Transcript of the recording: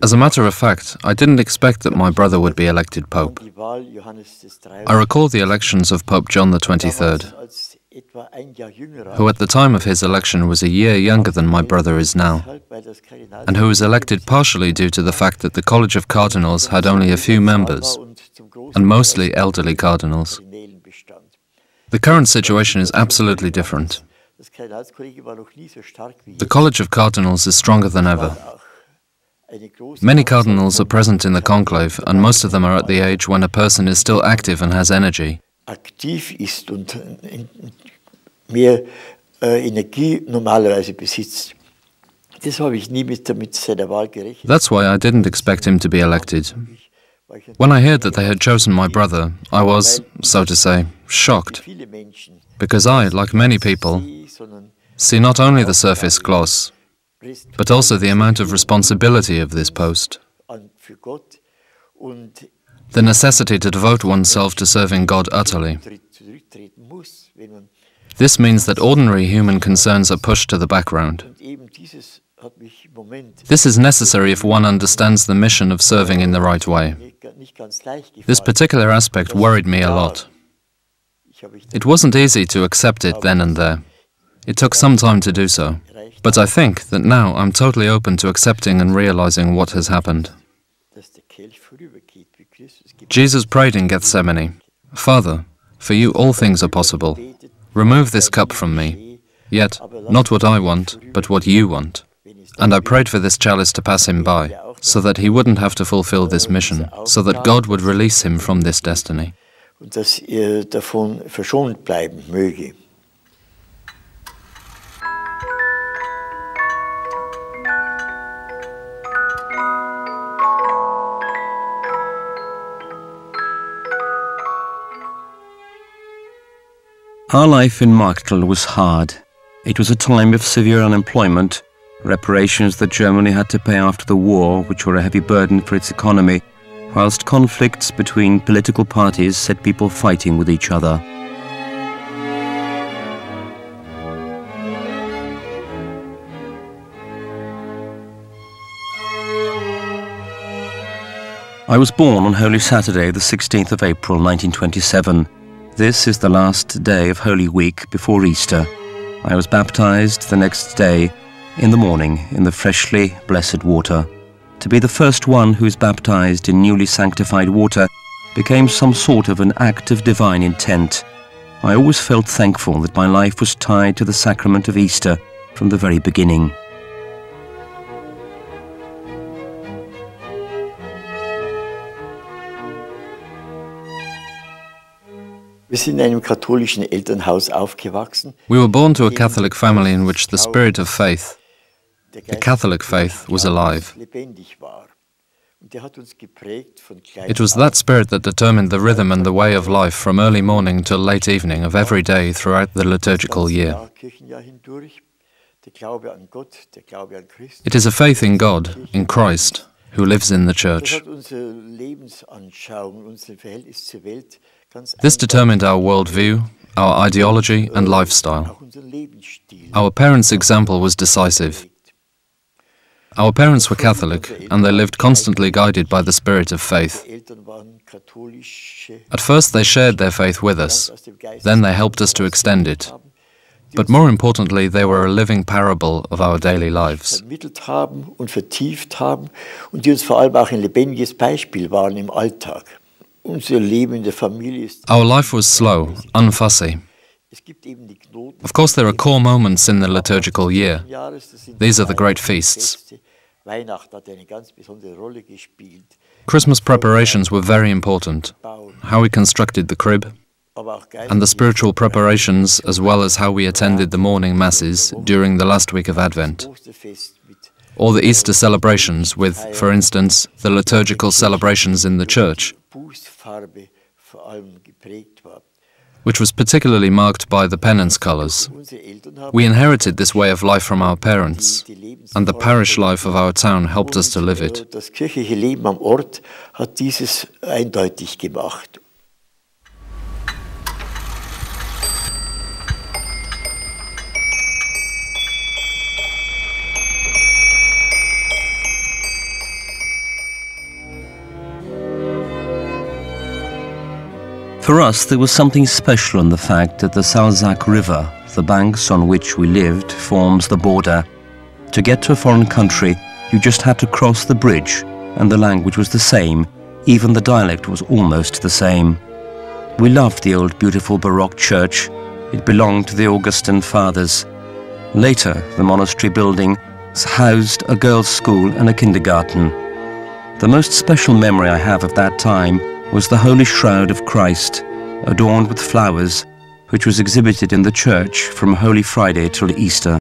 As a matter of fact, I didn't expect that my brother would be elected Pope. I recall the elections of Pope John XXIII, who at the time of his election was a year younger than my brother is now, and who was elected partially due to the fact that the College of Cardinals had only a few members, and mostly elderly cardinals. The current situation is absolutely different. The College of Cardinals is stronger than ever. Many cardinals are present in the conclave, and most of them are at the age when a person is still active and has energy. That's why I didn't expect him to be elected. When I heard that they had chosen my brother, I was, so to say, shocked, because I, like many people, see not only the surface gloss, but also the amount of responsibility of this post, the necessity to devote oneself to serving God utterly. This means that ordinary human concerns are pushed to the background. This is necessary if one understands the mission of serving in the right way. This particular aspect worried me a lot. It wasn't easy to accept it then and there. It took some time to do so. But I think that now I'm totally open to accepting and realizing what has happened. Jesus prayed in Gethsemane, "Father, for you all things are possible. Remove this cup from me. Yet, not what I want, but what you want." And I prayed for this chalice to pass him by, so that he wouldn't have to fulfill this mission, so that God would release him from this destiny. Our life in Marktal was hard. It was a time of severe unemployment, reparations that Germany had to pay after the war, which were a heavy burden for its economy, whilst conflicts between political parties set people fighting with each other. I was born on Holy Saturday, the 16th of April, 1927. This is the last day of Holy Week before Easter. I was baptized the next day in the morning in the freshly blessed water. To be the first one who is baptized in newly sanctified water became some sort of an act of divine intent. I always felt thankful that my life was tied to the sacrament of Easter from the very beginning. We were born to a Catholic family in which the spirit of faith, the Catholic faith, was alive. It was that spirit that determined the rhythm and the way of life from early morning till late evening of every day throughout the liturgical year. It is a faith in God, in Christ, who lives in the Church. This determined our worldview, our ideology and lifestyle. Our parents' example was decisive. Our parents were Catholic, and they lived constantly guided by the spirit of faith. At first they shared their faith with us, then they helped us to extend it. But more importantly, they were a living parable of our daily lives. Our life was slow, unfussy. Of course, there are core moments in the liturgical year. These are the great feasts. Christmas preparations were very important. How we constructed the crib, and the spiritual preparations, as well as how we attended the morning masses during the last week of Advent. Or the Easter celebrations with, for instance, the liturgical celebrations in the church, which was particularly marked by the penance colours. We inherited this way of life from our parents, and the parish life of our town helped us to live it. For us, there was something special in the fact that the Salzach River, the banks on which we lived, forms the border. To get to a foreign country, you just had to cross the bridge, and the language was the same, even the dialect was almost the same. We loved the old beautiful Baroque church. It belonged to the Augustin fathers. Later, the monastery building housed a girls' school and a kindergarten. The most special memory I have of that time was the Holy Shroud of Christ, adorned with flowers, which was exhibited in the church from Holy Friday till Easter.